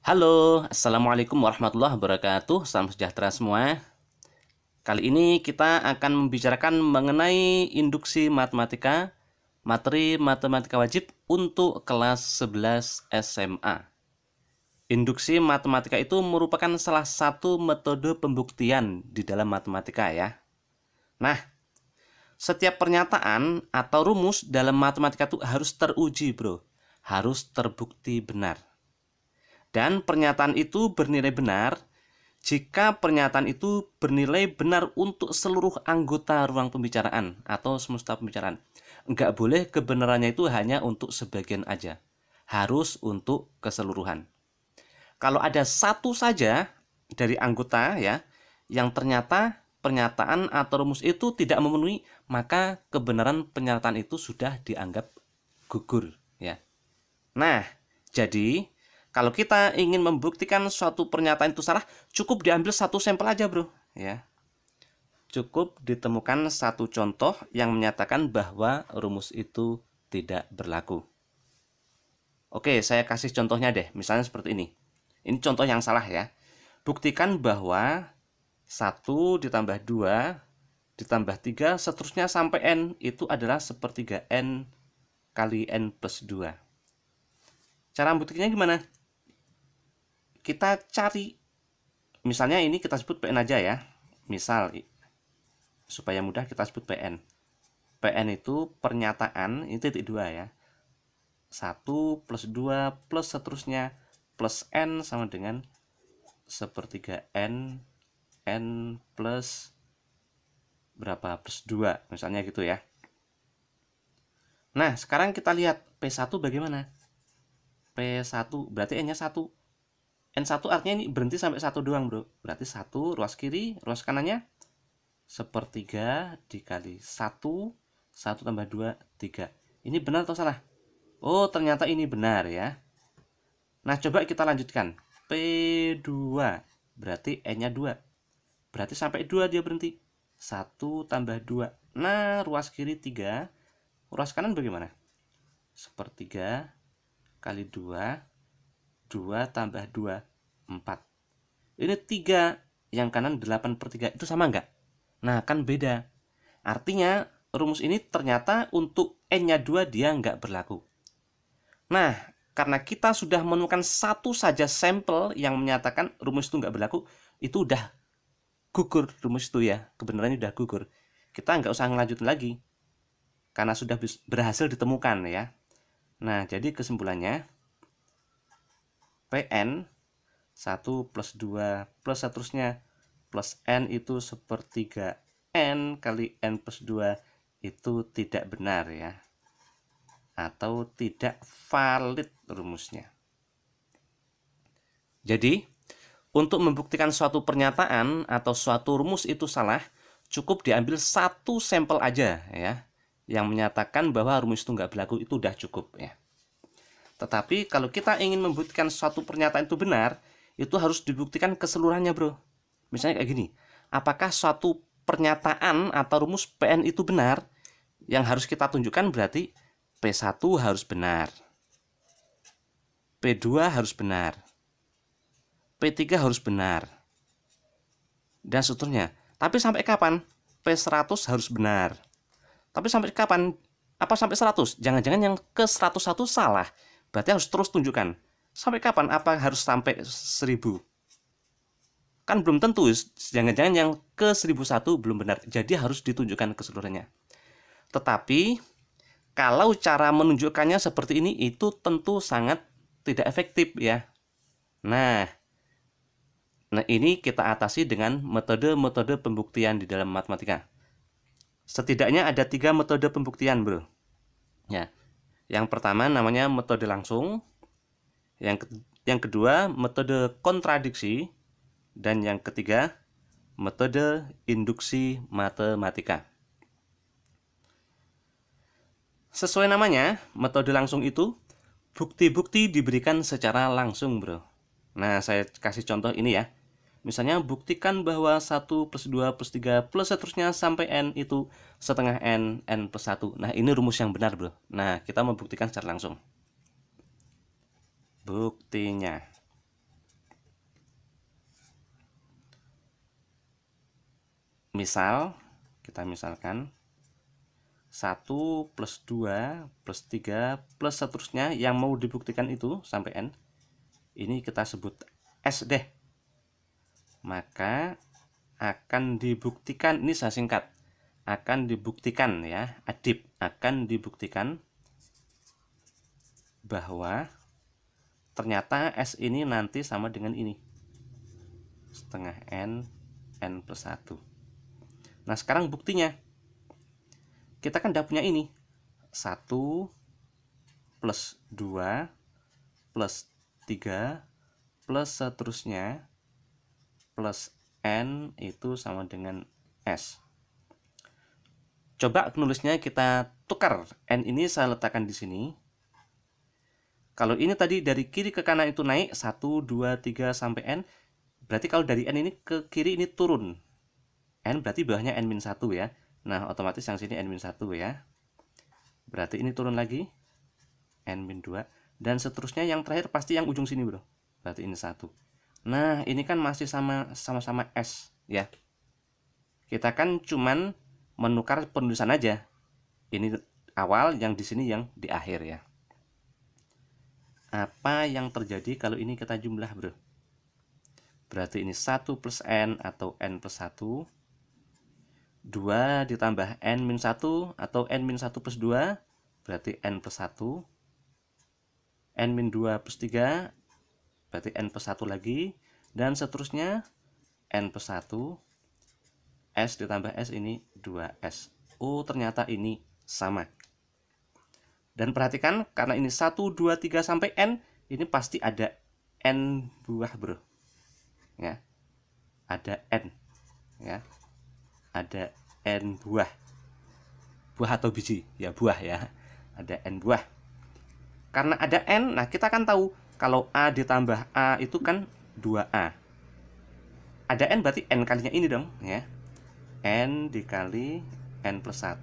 Halo, Assalamualaikum warahmatullahi wabarakatuh. Salam sejahtera semua. Kali ini kita akan membicarakan mengenai induksi matematika, materi matematika wajib untuk kelas 11 SMA. Induksi matematika itu merupakan salah satu metode pembuktian di dalam matematika ya. Nah, setiap pernyataan atau rumus dalam matematika itu harus teruji, bro. Harus terbukti benar. Dan pernyataan itu bernilai benar jika pernyataan itu bernilai benar untuk seluruh anggota ruang pembicaraan atau semesta pembicaraan. Enggak boleh kebenarannya itu hanya untuk sebagian aja. Harus untuk keseluruhan. Kalau ada satu saja dari anggota ya yang ternyata pernyataan atau rumus itu tidak memenuhi, maka kebenaran pernyataan itu sudah dianggap gugur ya. Nah, jadi kalau kita ingin membuktikan suatu pernyataan itu salah, cukup diambil satu sampel aja, bro. Ya, cukup ditemukan satu contoh yang menyatakan bahwa rumus itu tidak berlaku. Oke, saya kasih contohnya deh. Misalnya seperti ini. Ini contoh yang salah ya. Buktikan bahwa 1 ditambah 2 ditambah 3 seterusnya sampai N itu adalah sepertiga N kali N plus 2. Cara membuktikannya gimana? Kita cari, misalnya ini kita sebut PN aja ya. Misal, supaya mudah kita sebut PN. PN itu pernyataan, ini titik 2 ya. 1 plus 2 plus seterusnya plus N sama dengan sepertiga N plus berapa? Plus 2, misalnya gitu ya. Nah, sekarang kita lihat P1 bagaimana? P1 berarti N-nya 1. N1 artinya ini berhenti sampai 1 doang, bro. Berarti 1, ruas kiri, ruas kanannya sepertiga dikali 1, 1 tambah 2, 3. Ini benar atau salah? Oh, ternyata ini benar ya. Nah, coba kita lanjutkan. P2 berarti N-nya 2. Berarti sampai 2 dia berhenti. 1 tambah 2. Nah, ruas kiri 3, ruas kanan bagaimana? Sepertiga kali 2, 2 tambah 2, 4. Ini 3, yang kanan 8/3. Itu sama enggak? Nah, kan beda. Artinya, rumus ini ternyata untuk N-nya 2 dia enggak berlaku. Nah, karena kita sudah menemukan satu saja sampel yang menyatakan rumus itu enggak berlaku, itu udah gugur rumus itu ya. Kebenarannya udah gugur. Kita enggak usah ngelanjutin lagi. Karena sudah berhasil ditemukan ya. Nah, jadi kesimpulannya, PN 1 plus 2 plus seterusnya plus N itu sepertiga N kali N plus 2 itu tidak benar ya, atau tidak valid rumusnya. Jadi, untuk membuktikan suatu pernyataan atau suatu rumus itu salah, cukup diambil satu sampel aja ya, yang menyatakan bahwa rumus itu nggak berlaku, itu udah cukup ya. Tetapi kalau kita ingin membuktikan suatu pernyataan itu benar, itu harus dibuktikan keseluruhannya, bro. Misalnya kayak gini, apakah suatu pernyataan atau rumus PN itu benar? Yang harus kita tunjukkan berarti P1 harus benar, P2 harus benar, P3 harus benar, dan seterusnya. Tapi sampai kapan? P100 harus benar. Tapi sampai kapan? Apa sampai 100? Jangan-jangan yang ke 101 salah. Berarti harus terus tunjukkan. Sampai kapan? Apa harus sampai 1000? Kan belum tentu. Jangan-jangan yang ke 1001 belum benar. Jadi harus ditunjukkan keseluruhannya. Tetapi kalau cara menunjukkannya seperti ini, itu tentu sangat tidak efektif ya. Nah ini kita atasi dengan metode-metode pembuktian di dalam matematika. Setidaknya ada 3 metode pembuktian, bro. Ya. Yang pertama namanya metode langsung, yang kedua metode kontradiksi, dan yang ketiga metode induksi matematika. Sesuai namanya, metode langsung itu bukti-bukti diberikan secara langsung, bro. Nah, saya kasih contoh ini ya. Misalnya, buktikan bahwa 1 plus 2 plus 3 plus seterusnya sampai N itu setengah N, N plus 1. Nah, ini rumus yang benar, bro. Nah, kita membuktikan secara langsung. Buktinya. kita misalkan 1 plus 2 plus 3 plus seterusnya yang mau dibuktikan itu sampai N. Ini kita sebut S deh. Maka akan dibuktikan, ini saya singkat, akan dibuktikan ya, adib, akan dibuktikan bahwa ternyata S ini nanti sama dengan ini, setengah N, N plus 1. Nah sekarang buktinya, kita kan udah punya ini, 1 plus 2 plus 3 plus seterusnya plus N itu sama dengan S. Coba nulisnya kita tukar. N ini saya letakkan di sini. Kalau ini tadi dari kiri ke kanan itu naik 1, 2, 3 sampai N. Berarti kalau dari N ini ke kiri ini turun. N berarti bawahnya N-1 ya. Nah otomatis yang sini N-1 ya. Berarti ini turun lagi N-2. Dan seterusnya yang terakhir pasti yang ujung sini bro. Berarti ini 1. Nah ini kan masih sama-sama S ya. Kita kan cuman menukar penulisan aja. Ini awal, yang di sini yang di akhir ya. Apa yang terjadi kalau ini kita jumlah bro? Berarti ini 1 plus N atau N plus 1, 2 ditambah N-1 atau N-1 plus 2, berarti N plus 1, N-2 plus 3, berarti N plus 1 lagi, dan seterusnya N plus 1, S ditambah S ini 2S. Oh ternyata ini sama. Dan perhatikan, karena ini 1, 2, 3 sampai N, ini pasti ada N buah bro ya. Ada N ya. Ada N buah. Buah atau biji? Ya buah ya. Ada N buah. Karena ada N, nah kita kan tahu kalau A ditambah A itu kan 2A. Ada N berarti N kalinya ini dong ya. N dikali N plus 1,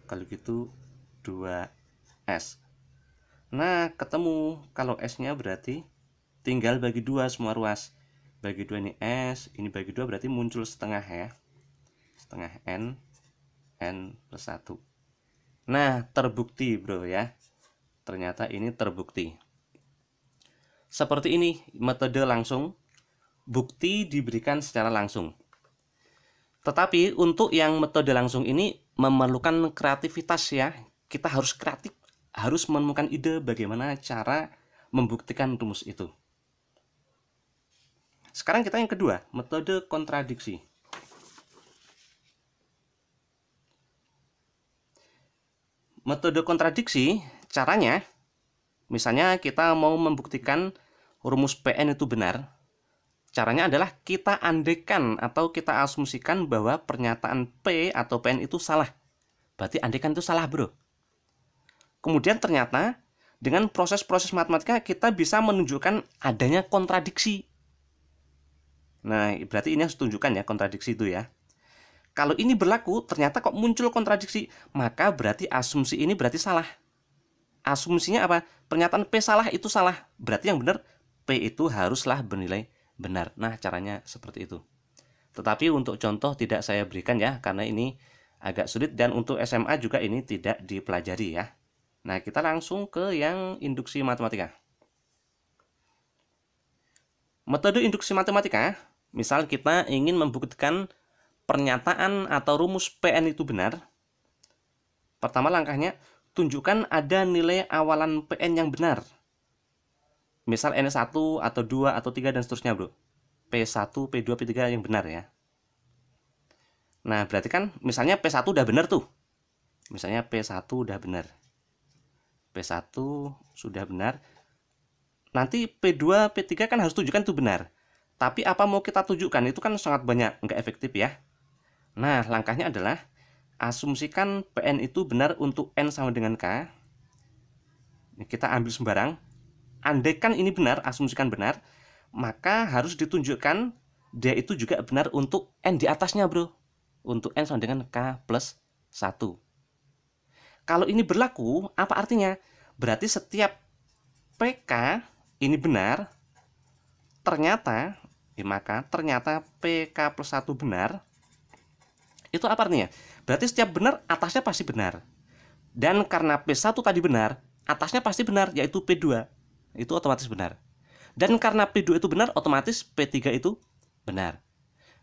kalau gitu 2S. Nah ketemu, kalau S-nya berarti tinggal bagi 2 semua ruas. Bagi 2 ini S, ini bagi 2 berarti muncul setengah ya. Setengah N, N plus 1. Nah terbukti bro ya. Ternyata ini terbukti. Seperti ini metode langsung. Bukti diberikan secara langsung. Tetapi untuk yang metode langsung ini memerlukan kreativitas ya. Kita harus kreatif, harus menemukan ide bagaimana cara membuktikan rumus itu. Sekarang kita yang kedua, metode kontradiksi. Metode kontradiksi, caranya, misalnya kita mau membuktikan rumus PN itu benar. Caranya adalah kita andaikan atau kita asumsikan bahwa pernyataan P atau PN itu salah. Berarti andaikan itu salah bro. Kemudian ternyata dengan proses-proses matematika kita bisa menunjukkan adanya kontradiksi. Nah berarti ini harus tunjukkan ya kontradiksi itu ya. Kalau ini berlaku ternyata kok muncul kontradiksi, maka berarti asumsi ini berarti salah. Asumsinya apa? Pernyataan P salah itu salah. Berarti yang benar P itu haruslah bernilai benar. Nah caranya seperti itu. Tetapi untuk contoh tidak saya berikan ya, karena ini agak sulit, dan untuk SMA juga ini tidak dipelajari ya. Nah kita langsung ke yang induksi matematika. Metode induksi matematika, misal kita ingin membuktikan pernyataan atau rumus PN itu benar. Pertama langkahnya, tunjukkan ada nilai awalan PN yang benar. Misal N1 atau 2 atau 3 dan seterusnya bro. P1, P2, P3 yang benar ya. Nah berarti kan misalnya P1 udah benar tuh. Misalnya P1 udah benar. P1 sudah benar. Nanti P2, P3 kan harus tunjukkan itu benar. Tapi apa mau kita tunjukkan itu kan sangat banyak, nggak efektif ya. Nah langkahnya adalah asumsikan PN itu benar untuk N sama dengan K. Kita ambil sembarang. Andaikan ini benar, asumsikan benar, maka harus ditunjukkan dia itu juga benar untuk N di atasnya bro. Untuk N sama dengan K plus 1. Kalau ini berlaku, apa artinya? Berarti setiap PK ini benar, ternyata, maka ternyata PK plus 1 benar, Itu apa artinya? Berarti setiap benar, atasnya pasti benar. Dan karena P1 tadi benar, atasnya pasti benar, yaitu P2. Itu otomatis benar. Dan karena P2 itu benar, otomatis P3 itu benar.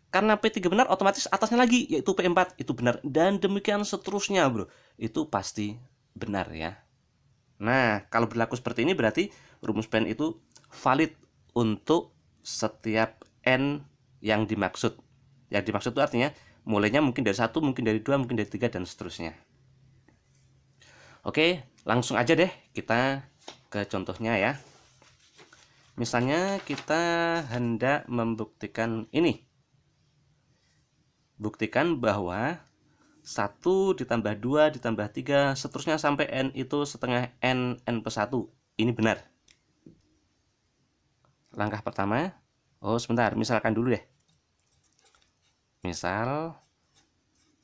Karena P3 benar, otomatis atasnya lagi, yaitu P4 itu benar. Dan demikian seterusnya, bro. Itu pasti benar ya. Nah, kalau berlaku seperti ini berarti rumus PN itu valid untuk setiap N yang dimaksud. Yang dimaksud itu artinya mulainya mungkin dari 1, mungkin dari 2, mungkin dari 3, dan seterusnya. Oke, langsung aja deh kita ke contohnya ya. Misalnya kita hendak membuktikan ini. Buktikan bahwa 1 ditambah 2 ditambah 3 seterusnya sampai N itu setengah N plus 1. Ini benar. Langkah pertama, sebentar, misalkan dulu deh. Misal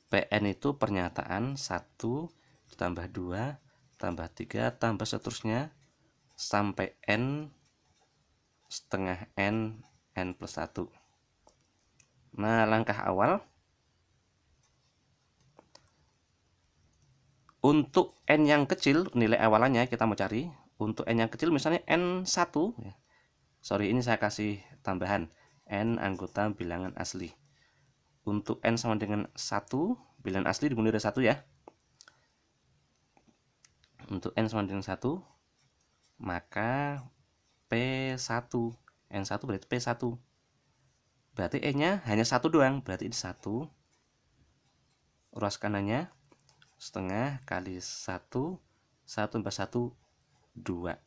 PN itu pernyataan 1 ditambah 2 tambah 3 tambah seterusnya sampai N setengah N plus 1. Nah, langkah awal untuk N yang kecil, nilai awalannya kita mau cari. Untuk N yang kecil misalnya N1 ya. Sorry, ini saya kasih tambahan N anggota bilangan asli. Untuk N sama dengan 1, bilangan asli dimulai dari 1 ya. Untuk N sama dengan 1, maka P1. N1 berarti P1. Berarti E-nya hanya 1 doang. Berarti ini 1. Ruas kanannya setengah kali 1. 1 tambah 1, 2.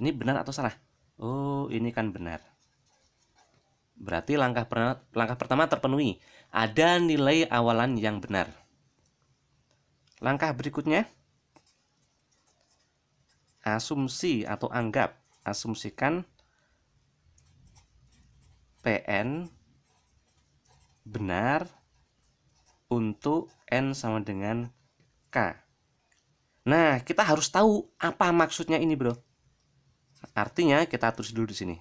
Ini benar atau salah? Oh, ini kan benar. Berarti langkah pertama terpenuhi. Ada nilai awalan yang benar. Langkah berikutnya, asumsi atau asumsikan PN benar untuk N sama dengan K. Nah, kita harus tahu apa maksudnya ini, bro. Artinya, kita tulis dulu di sini.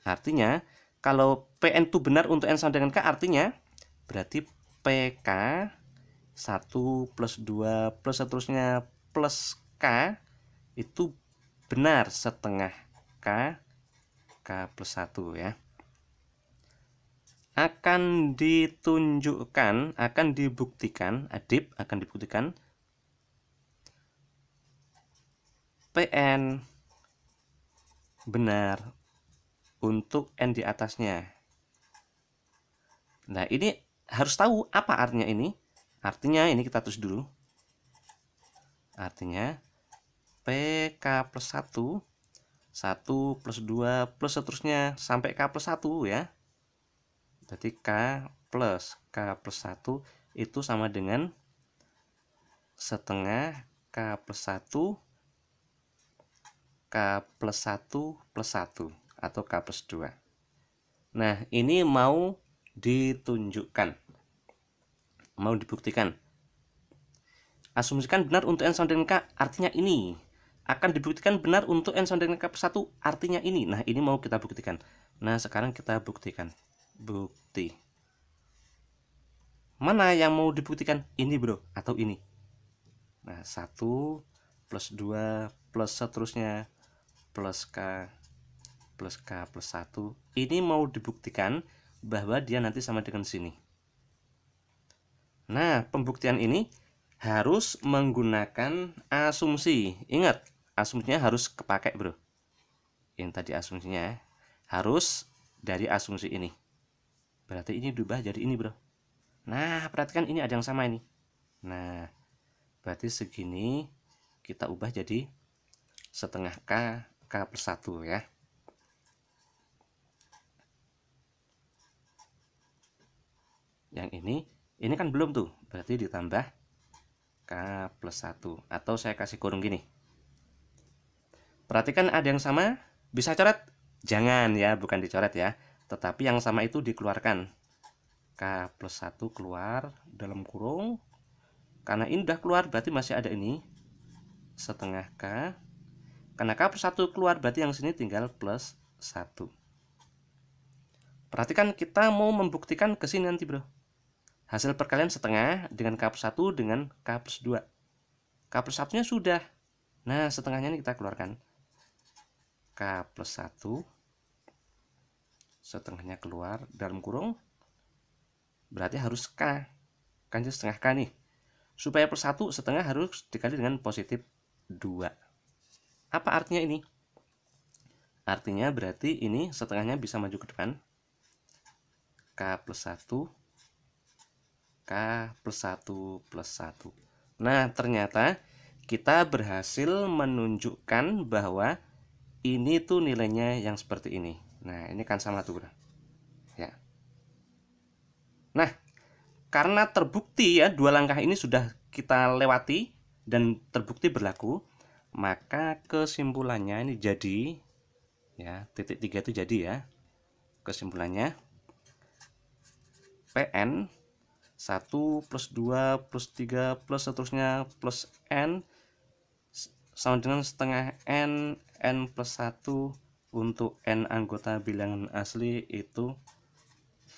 Artinya, kalau PN itu benar untuk N sama dengan K, artinya berarti PK 1 plus 2 plus seterusnya plus K itu benar setengah K plus 1 ya. Akan ditunjukkan, akan dibuktikan, adib akan dibuktikan PN benar untuk N di atasnya. Nah, ini harus tahu apa artinya ini. Artinya ini kita tulis dulu. Artinya PK plus 1, 1 plus 2 plus seterusnya sampai K plus 1 ya. Berarti K plus 1 itu sama dengan setengah K plus 1 K plus 1 plus 1 atau K plus 2. Nah, ini mau ditunjukkan, mau dibuktikan. Asumsikan benar untuk N sama dengan K, artinya ini. Akan dibuktikan benar untuk N sama dengan K plus 1, artinya ini. Nah, ini mau kita buktikan. Nah, sekarang kita buktikan. Bukti. Mana yang mau dibuktikan? Ini, bro, atau ini? Nah, 1 plus 2 plus seterusnya plus K plus 1. Ini mau dibuktikan bahwa dia nanti sama dengan sini. Nah, pembuktian ini harus menggunakan asumsi. Ingat, asumsinya harus kepakai, bro. Yang tadi asumsinya harus dari asumsi ini. Berarti ini diubah jadi ini, bro. Nah, perhatikan ini ada yang sama ini. Nah, berarti segini kita ubah jadi setengah K plus 1 ya. Yang ini kan belum tuh. Berarti ditambah K plus 1. Atau saya kasih kurung gini. Perhatikan ada yang sama. Bisa coret? Jangan ya, bukan dicoret ya. Tetapi yang sama itu dikeluarkan. K plus 1 keluar dalam kurung. Karena ini udah keluar, berarti masih ada ini. Setengah K. Karena K plus 1 keluar, berarti yang sini tinggal plus 1. Perhatikan kita mau membuktikan ke sini nanti, bro. Hasil perkalian setengah dengan K plus 1 dengan K plus 2. K plus 1-nya sudah. Nah, setengahnya ini kita keluarkan. K plus 1. Setengahnya keluar dalam kurung. Berarti harus K. Kan setengah K nih. Supaya plus 1 setengah harus dikali dengan positif 2. Apa artinya ini? Artinya berarti ini setengahnya bisa maju ke depan. K plus 1. K plus 1 plus 1. Nah, ternyata kita berhasil menunjukkan bahwa ini tuh nilainya yang seperti ini. Nah, ini kan sama tuh, bro. Ya. Nah, karena terbukti ya dua langkah ini sudah kita lewati dan terbukti berlaku, maka kesimpulannya ini jadi ya, titik 3 itu jadi ya. Kesimpulannya Pn 1 plus 2 plus 3 plus seterusnya plus N sama dengan setengah N plus 1 untuk N anggota bilangan asli itu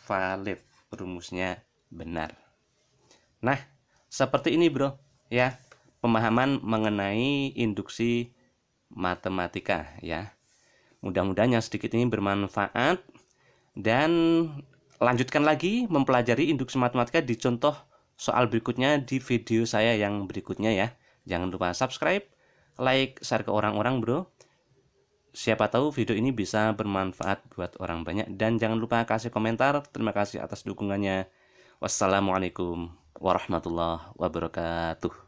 valid, rumusnya benar. Nah, seperti ini bro ya, pemahaman mengenai induksi matematika ya. Mudah-mudahan yang sedikit ini bermanfaat, dan lanjutkan lagi mempelajari induksi matematika di contoh soal berikutnya di video saya yang berikutnya ya. Jangan lupa subscribe, like, share ke orang-orang bro. Siapa tahu video ini bisa bermanfaat buat orang banyak, dan jangan lupa kasih komentar. Terima kasih atas dukungannya. Wassalamualaikum warahmatullahi wabarakatuh.